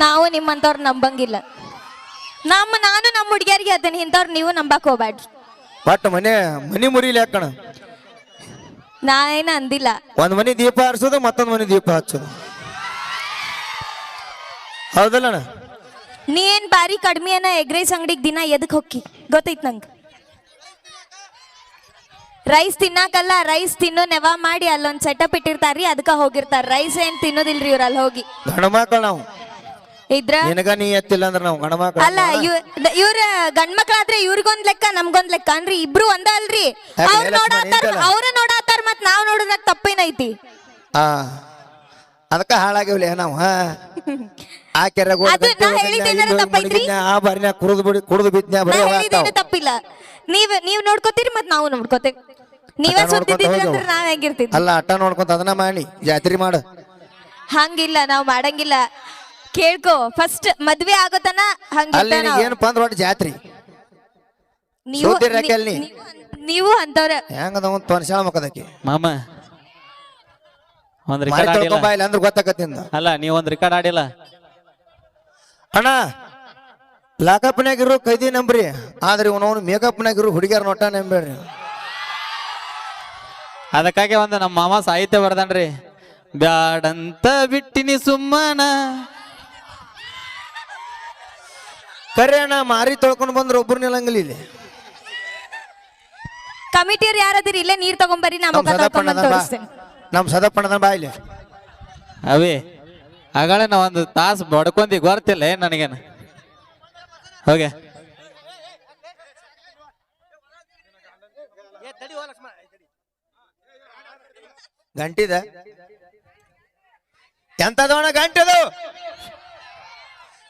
ನಾವು ನಿಮ್ಮಂತವ್ರು ನಂಬಂಗಿಲ್ಲ. ನಾನು ನಮ್ಮ ಹುಡುಗಿಯರಿಗೆ ಅದನ್ನ ಇಂಥವ್ರು ನೀವು ನಂಬಕ್ ಹೋಗ್ಬೇಡ್ರಿ. ಬಟ್ ಮನಿ ಮುರಿಲಿ ಹಾಕಣ. ನಾ ಏನ ಅಂದಿಲ್ಲ. ಒಂದ್ ಮನಿ ದೀಪ ಹರಿಸೋದು ಮತ್ತೊಂದ್ ಮನಿ ದೀಪ ಹಚ್ಚೋದು, ಹೌದಲ್ಲಣ್ಣ? ನೀ ಏನ್ ಬಾರಿ ಕಡಿಮೆ ಅನ್ನ ಎಗ್ ರೈಸ್ ಅಂಗಡಿಗೆ ದಿನ ಎದಕ್ ಹೊಕ್ಕಿ ಗೊತ್ತೈತ್ ನಂಗೆ. ರೈಸ್ ತಿನ್ನಾಕಲ್ಲ, ರೈಸ್ ತಿನ್ನೋ ನೆವ ಮಾಡಿ ಅಲ್ಲೊಂದ್ ಸೆಟಪ್ ಇಟ್ಟಿರ್ತಾರ್ರಿ, ಅದಕ್ಕ ಹೋಗಿರ್ತಾರ. ರೈಸ್ ಏನ್ ತಿನ್ನೋದಿಲ್ರಿ ಇವ್ರ ಅಲ್ಲಿ ಹೋಗಿ. ಗಂಡ ಮಕ್ಕಳು ನಾವು ಇದ್ರ ನಿನಗ ನೀ ಎತ್ತಿಲ್ಲ ಅಂದ್ರೆ ನಾವು ಗಂಡ ಮಕ್ಕಳು ಅಲ್ಲ. ಇವ್ರ ಗಂಡ್ ಮಕ್ಳಾದ್ರೆ ಇವ್ರಿಗೊಂದ್ ಲೆಕ್ಕ ನಮ್ಗೊಂದ್ ಲೆಕ್ಕ ಅನ್ರಿ, ಇಬ್ರು ಒಂದ ಅಲ್ರಿ. ಅವ್ರ ನೋಡಾತಾರ ಮತ್ ನಾವ್ ನೋಡಿದಾಗ ತಪ್ಪೇನೈತಿ? ಅದಕ್ಕ ಹಾಳಾಗಿವ್ಲಿ ನಾವು. ಆ ಕೆರೆ ತಪ್ಪಿಲ್ಲ. ನೀವ್ ನೋಡ್ಕೋತೀರಿ ಮತ್ ನಾವು ನೋಡ್ಕೋತೇವ್. ನೀವೇ ಸುತ್ತಿದ್ರೆ ನಾವ್ ಹೆಂಗಿರ್ತೀವಿ? ಅಲ್ಲ ಅಟ್ಟ ನೋಡ್ಕೊಂತ ಅದನ್ನ ಮಾಡಿ ಜಾತ್ರೆ ಮಾಡ. ಹಂಗಿಲ್ಲ, ನಾವ್ ಮಾಡಂಗಿಲ್ಲ. ಕೇಳ್ಕೊ, ಫಸ್ಟ್ ಮದ್ವೆ ಆಗೋತನ ಏನಪ್ಪ ಅಂದ್ರೆ ಒಟ್ಟು ಜಾತ್ರಿ ನೀವು ಅಂತವ್ರ ಹೆಂಗದ ಒಂದು ತೊನಸಾಳ ಮಕ್ಕದಕ್ಕೆ ಮಾಮ ಒಂದ್ ರೆಕಾರ್ಡ್ ಆಡಿಲ್ಲ ಅಂದ್ರೆ ಗೊತ್ತಾಕತ್ತಿಂದ. ಅಲ್ಲ ನೀವ್ ಒಂದ್ ರೆಕಾರ್ಡ್ ಆಡಿಲ್ಲ ಅಣ್ಣ. ಲಾಕಪ್ನಾಗಿರೋ ಕೈದಿ ನಂಬ್ರಿ, ಆದ್ರೆ ಇವನವನು ಮೇಕಪ್ನಾಗಿರೋ ಹುಡುಗಿಯರ್ ನೋಟ ನಂಬೇಡ್ರಿ. ಅದಕ್ಕಾಗಿ ಒಂದು ನಮ್ಮ ಮಾಮ ಸಾಹಿತ್ಯ ಬರ್ದನ್ರಿ. ಬ್ಯಾಡಂತ ಬಿಟ್ಟಿನಿ ಸುಮ್ಮನ ಕರೆ ಅಣ್ಣ. ಮಾರಿ ತೊಳ್ಕೊಂಡು ಬಂದ್ರೆ ಒಬ್ರು ನಿಲ್ಲಂಗಿಲ್ಲ ಇಲ್ಲಿ. ಕಮಿಟಿಯವ್ರು ಯಾರದಿರಿ? ಇಲ್ಲೇ ನೀರ್ ತಗೊಂಬರ್ರಿ, ನಾ ಮುಖ ತೊಳ್ಕೊಂಡ್ ತೋರಿಸ್ತೇನೆ. ನಮ್ ಸದಪ್ಪಣ್ಣದ ಬಾಯಿಲಿ ಅವೇ ಆಗಳೇ ನಾ ಒಂದು ತಾಸು ಬಡ್ಕೊಂಡಿ ಗೊತ್ತಿಲ್ಲ ಏನ್ ನನಗೇನು. ಹೋಗೆ ಗಂಟಿದ ಎಂತದವಣ ಗಂಟೆದು?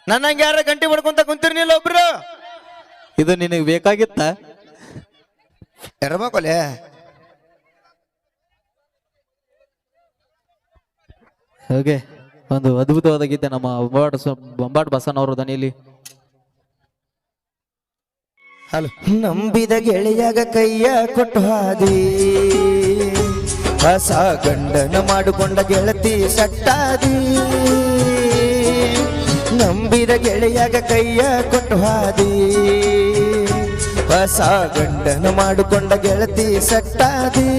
ನನ್ನಂಗೆ ಯಾರ ಗಂಟೆ ಬಡ್ಕೊಂತ ಕುಂತಿರ್ನಿಲ್ಲ ಒಬ್ರು? ಇದು ನಿನಗೆ ಬೇಕಾಗಿತ್ತ? ಇರ್ಬೇಕಲ್ಲೇ. ಹಾಗೆ ಒಂದು ಅದ್ಭುತವಾದ ಗೀತೆ ನಮ್ಮ ಬೊಂಬಾಟ್ ಬಸನವರು ದನಿಯಲ್ಲಿ. ಹಲೋ. ನಂಬಿದ ಗೆಳೆಯಾಗ ಕೈಯ ಕೊಟ್ಟು ಹಾದಿ, ಹೊಸ ಗಂಡನ ಮಾಡಿಕೊಂಡ ಗೆಳತಿ ಸಟ್ಟಾದಿ. ನಂಬಿದ ಗೆಳೆಯಾಗ ಕೈಯ ಕೊಟ್ಟು ಹಾದಿ, ಹೊಸ ಗಂಡನ ಮಾಡಿಕೊಂಡ ಗೆಳತಿ ಸಟ್ಟಾದಿ.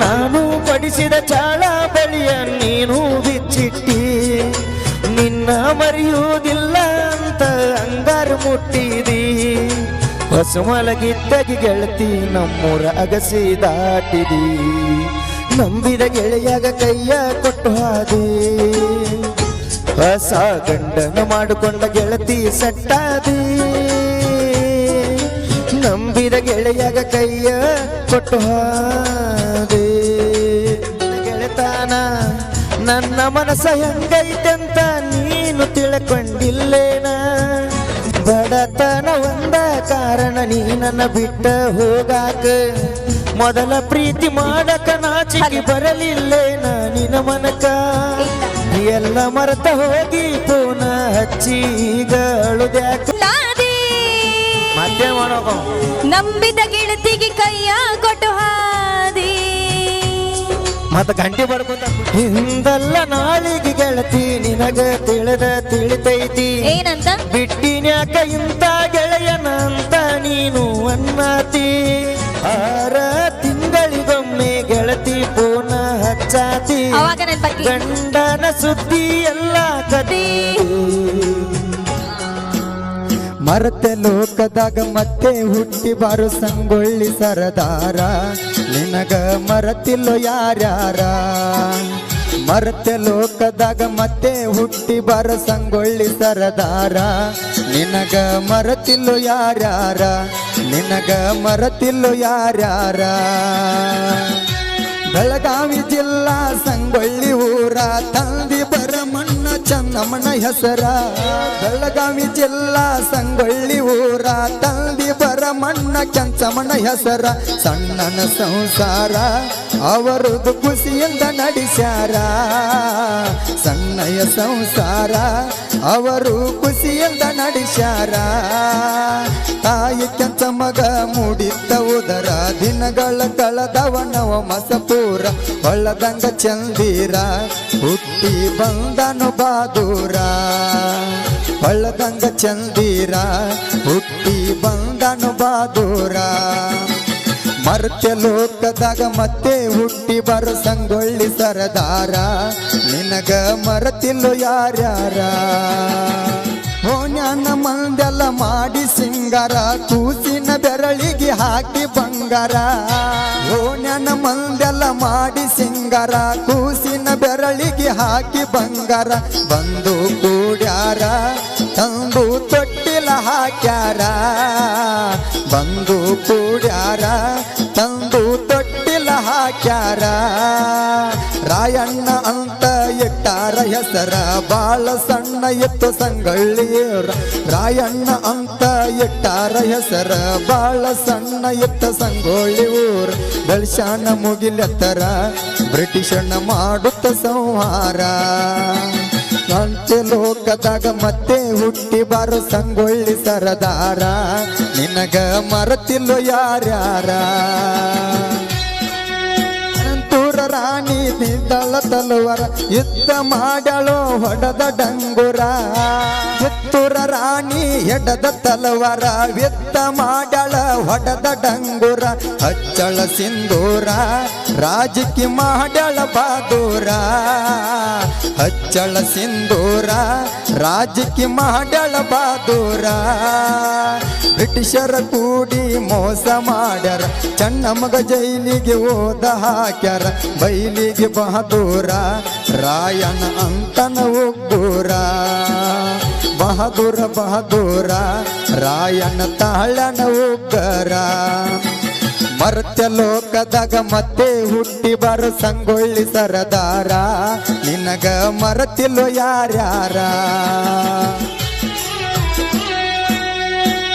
ನಾನು ಬಡಿಸಿದ ಚಾಳ ಬಳಿಯ ನೀನು ಬಿಚ್ಚಿಟ್ಟಿ, ನಿನ್ನ ಮರೆಯುವುದಿಲ್ಲ ಅಂತ ಅಂಗಾರು ಮುಟ್ಟಿದಿ. ಹೊಸ ಮಲಗಿದ್ದಗಿ ಗೆಳತಿ ನಮ್ಮೂರ ಅಗಸಿ ದಾಟಿದಿ. ನಂಬಿದ ಗೆಳೆಯಾಗ ಕೈಯ ಕೊಟ್ಟು ಹಾದಿ, ಹೊಸ ಗಂಡನ ಮಾಡಿಕೊಂಡ ಗೆಳತಿ ಸಟ್ಟಾದಿ. ನಂಬಿದ ಗೆಳೆಯಾಗ ಕೈಯ ಕೊಟ್ಟು ಹಾದಿ. ಗೆಳೆತಾನ ನನ್ನ ಮನಸ್ಸ ಹೆಂಗೈತೆಂತ ನೀನು ತಿಳ್ಕೊಂಡಿಲ್ಲೇನ? ಬಡತನ ಒಂದ ಕಾರಣ ನೀ ನನ್ನ ಬಿಟ್ಟ ಹೋಗಾಕ, ಮೊದಲ ಪ್ರೀತಿ ಮಾಡಕ ನಾಚಿಕೆ ಬರಲಿಲ್ಲೇನ ನಿನ ಮನಕ? ಎಲ್ಲ ಮರೆತ ಹೋಗಿ ಪೂನ ಹಚ್ಚಿ ಈಗ ಅಳುದ್ಯಾಕ? ಮತ್ತೆ ಮಾಡೋಕ ನಂಬಿದ ಗೆಳತಿಗೆ ಕೈಯ ಕೊಟ್ಟು ಹಾದಿ. ಮತ್ತ ಗಂಟೆ ಬಡ್ಕೊಂತ ಹಿಂದಲ್ಲ ನಾಳಿಗೆ ಗೆಳತಿ ನಿನಗ ತಿಳಿತೈತಿ ಏನಂತ? ಬಿಟ್ಟಿನ್ಯಾಕ ಇಂತ ಗೆಳೆಯನ ಅಂತ ನೀನು ಅನ್ನತಿ. 6 ತಿಂಗಳಿಗೊಮ್ಮೆ ಗೆಳತಿ ಪೂನ ಹಚ್ಚಾತಿ, ಗಂಡನ ಸುದ್ದಿ ಎಲ್ಲ ಕದಿ. ಮರತೆ ಲೋಕದಾಗ ಮತ್ತೆ ಹುಟ್ಟಿ ಬಾರು ಸಂಗೊಳ್ಳಿ ಸರದಾರ, ನಿನಗ ಮರತಿಲ್ಲೋ ಯಾರ್ಯಾರ? ಮರತೆ ಲೋಕದಾಗ ಮತ್ತೆ ಹುಟ್ಟಿ ಬಾರ ಸಂಗೊಳ್ಳಿ ಸರದಾರ, ನಿನಗ ಮರತಿಲ್ಲೋ ಯಾರ್ಯಾರ? ನಿನಗ ಮರತಿಲ್ಲೋ ಯಾರ್ಯಾರ? ಬೆಳಗಾವಿ ಜಿಲ್ಲಾ ಸಂಗೊಳ್ಳಿ ಊರ ತಂದಿ ಬರಮಣ್ಣ ಚನ್ನಮ್ಮನ ಹೆಸರ. ಬೆಳಗಾವಿ ಜಿಲ್ಲಾ ಸಂಗೊಳ್ಳಿ ಊರ ತಂದಿ ಬರಮಣ್ಣ ಕೆಂಚಮ್ಮನ ಹೆಸರ. ಸಣ್ಣನ ಸಂಸಾರ ಅವರದು ಖುಷಿಯಿಂದ ನಡೆಸ್ಯಾರ, ಸಣ್ಣ ಮನೆಯ ಸಂಸಾರ ಅವರು ಖುಷಿಯಿಂದ ನಡೆಸ್ಯಾರ. ತಾಯಿ ಕೆಂಚ ಮಗ ಮೂಡಿದ್ದ ಉದರ ದಿನಗಳ ಕಳೆದವ ನವ ಮಸಪೂರ ಹೊಳ್ಳದಂಗ ಚಂದೀರ ಹುಟ್ಟಿ ಬಂದನು ಬಾದೂರ. ಹೊಳ್ಳದಂಗ ಚಂದೀರ ಹುಟ್ಟಿ ಬಂದನು ಬಾದೂರ. ಮರ್ತ್ಯ ಲೋಕದಾಗ ಮತ್ತೆ ಹುಟ್ಟಿ ಬರು ಸಂಗೊಳ್ಳಿ ಸರದಾರ ನಿನಗ ಮರತಿಲ್ಲು ಯಾರ್ಯಾರ. ಓನ್ಯಾನ ಮಂದೆಲ್ಲ ಮಾಡಿ ಸಿಂಗಾರ ಕೂಸಿನ ಬೆರಳಿಗೆ ಹಾಕಿ ಬಂಗಾರ. ಓನ್ಯಾನ ಮಂದೆಲ್ಲ ಮಾಡಿ ಸಿಂಗಾರ ಕೂಸಿನ ಬೆರಳಿಗೆ ಹಾಕಿ ಬಂಗಾರ. ಬಂದು ಕೂಡ್ಯಾರ ತಂದು ತೊಟ್ಟಿಲ ಹಾಕ್ಯಾರ. ಬಂದು ಕೂಡ್ಯಾರ ತಂದು ತೊಟ್ಟಿಲ ಹಾಕ್ಯಾರ. ರಾಯಣ್ಣ ಅಂತ ಇಟ್ಟಾರ ಹೆಸರ ಬಾಳ ಸಣ್ಣ ಎತ್ತು ಸಂಗೊಳ್ಳಿಯೂರ. ರಾಯಣ್ಣ ಅಂತ ಇಟ್ಟಾರ ಹೆಸರ ಬಾಳ ಸಣ್ಣ ಎತ್ತ ಸಂಗೊಳ್ಳಿ ಊರ. ಬೆಳ್ಶಾನ ಮುಗಿಲೆತ್ತರ ಬ್ರಿಟಿಷಣ್ಣ ಮಾಡುತ್ತ ಸಂಹಾರ. ಅಂತ್ಯ ಲೋಕದಾಗ ಮತ್ತೆ ಹುಟ್ಟಿ ಬಾರು ಸಂಗೊಳ್ಳಿ ಸರದಾರ ನಿನಗ ಮರತಿಲ್ಲೋ ಯಾರ್ಯಾರ. ರಾಣಿ ನಿದ್ದಳ ತಲುವರ ಯುದ್ಧ ಮಾಡಳು ಹೊಡೆದ ಡಂಗುರ. ಕಿತ್ತೂರ ರಾಣಿ ಎಡದ ತಲವಾರ ಯುದ್ಧ ಮಾಡಳ ಹೊಡೆದ ಡಂಗುರ. ಹಚ್ಚಳ ಸಿಂಧೂರ ರಾಜಕಿ ಮಾಡಳ ಬಾದೂರ. ಹಚ್ಚಳ ಸಿಂಧೂರ ರಾಜಕಿ ಮಾಡಳ ಬಾದೂರ. ಬ್ರಿಟಿಷರ ಕೂಡಿ ಮೋಸ ಮಾಡ್ಯಾರ ಚನ್ನಮ್ಮಗ ಜೈಲಿಗೆ ಓದ ಹಾಕ್ಯಾರ. ಬೈಲಿಗೆ ಬಹದೂರ ರಾಯಣ್ಣ ಅಂತನ ಉಗ್ಗೂರ. ಬಹದೂರ ಬಹದೂರ ರಾಯಣ್ಣ ತಾಳನ ಉಗ್ಗರ. ಮರ್ತ್ಯ ಲೋಕದಾಗ ಮತ್ತೆ ಹುಟ್ಟಿ ಬರು ಸಂಗೊಳ್ಳಿ ಸರದಾರ ನಿನಗ ಮರತಿಲ್ಲೋ ಯಾರ್ಯಾರ.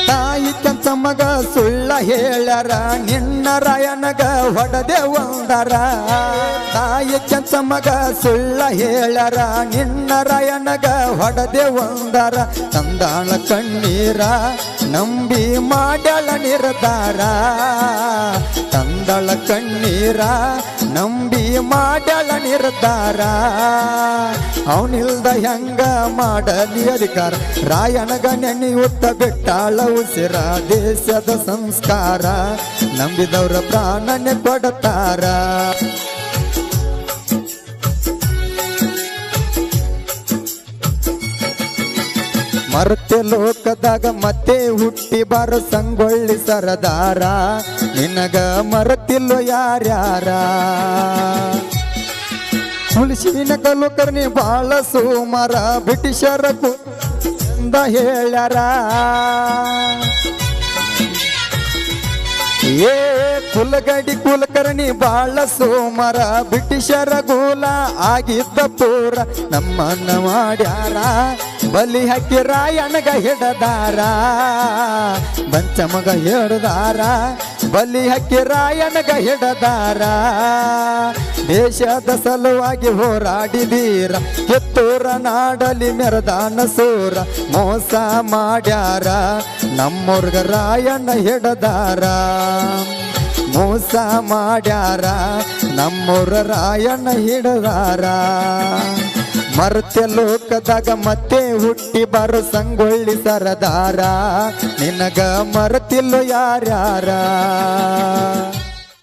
ತಾಯಿ ಕೆಂಚ ಮಗ ಸುಳ್ಳ ಹೇಳ್ಯಾರ ನಿನ್ನ ರಾಯನಗ ಹೊಡೆದೆ ಒಂದರ. ತಾಯಿ ಕೆಂಚ ಮಗ ಸುಳ್ಳ ಹೇಳ್ಯಾರ ನಿನ್ನ ರಾಯನಗ ಹೊಡೆದೆ ಒಂದರ. ತಂದಾಳ ಕಣ್ಣೀರ ನಂಬಿ ಮಾಡಳ ನಿರ್ಧಾರ. ತಂದಳ ಕಣ್ಣೀರ ನಂಬಿ ಮಾಡಳ ನಿರ್ಧಾರ. ಅವನಿಲ್ದ ಹೆಂಗ ಮಾಡಲಿ ಅಧಿಕಾರ. ರಾಯಣಗ ನೆನೆಯುತ್ತ ಬಿಟ್ಟಾಳ ಉಸಿರ ದೇಶದ ಸಂಸ್ಕಾರ. ನಂಬಿದವ್ರ ಪ್ರಾಣನೆ ಕೊಡತಾರ. ಮರ್ತ್ಯ ಲೋಕದಾಗ ಮತ್ತೆ ಹುಟ್ಟಿ ಬಾರು ಸಂಗೊಳ್ಳಿ ಸರದಾರ ನಿನಗ ಮರತಿಲ್ಲೋ ಯಾರ್ಯಾರ. ಹುಣಸಿನ ಕಲ್ಲು ಕರ್ನಿ ಬಾಳ ಸೋಮರ ಬ್ರಿಟಿಷರ ಕುಂದ ಹೇಳ್ಯಾರ. ಏ ಕುಲಗಡಿ ಕುಲಕರ್ಣಿ ಬಾಳ ಸೋಮರ ಬ್ರಿಟಿಷರ ಗೋಲ ಆಗಿದ್ದ ಪೂರ. ನಮ್ಮನ್ನ ಮಾಡ್ಯಾರ ಬಲಿ ಹಾಕಿ ರಾಯಣಗ ಹಿಡದಾರ. ಬಂಚಮಗ ಹಿಡದಾರ ಬಲಿ ಹಾಕಿ ರಾಯಣಗ ಹಿಡದಾರ. ದೇಶದ ಸಲುವಾಗಿ ಹೋರಾಡಿದೀರ ಕಿತ್ತೂರ ನಾಡಲಿ ಮೆರದಾನ ಸೂರ. ಮೋಸ ಮಾಡ್ಯಾರ ನಮ್ಮೂರ್ಗ ರಾಯಣ್ಣ ಹಿಡದಾರ. ಮೋಸ ಮಾಡ್ಯಾರ ನಮ್ಮೂರ ರಾಯಣ್ಣ ಹಿಡದಾರ. ಮರ್ತ್ಯ ಲೋಕದಾಗ ಮತ್ತೆ ಹುಟ್ಟಿ ಬಾರು ಸಂಗೊಳ್ಳಿ ಸರದಾರ ನಿನಗ ಮರತಿಲ್ಲೋ ಯಾರ್ಯಾರ.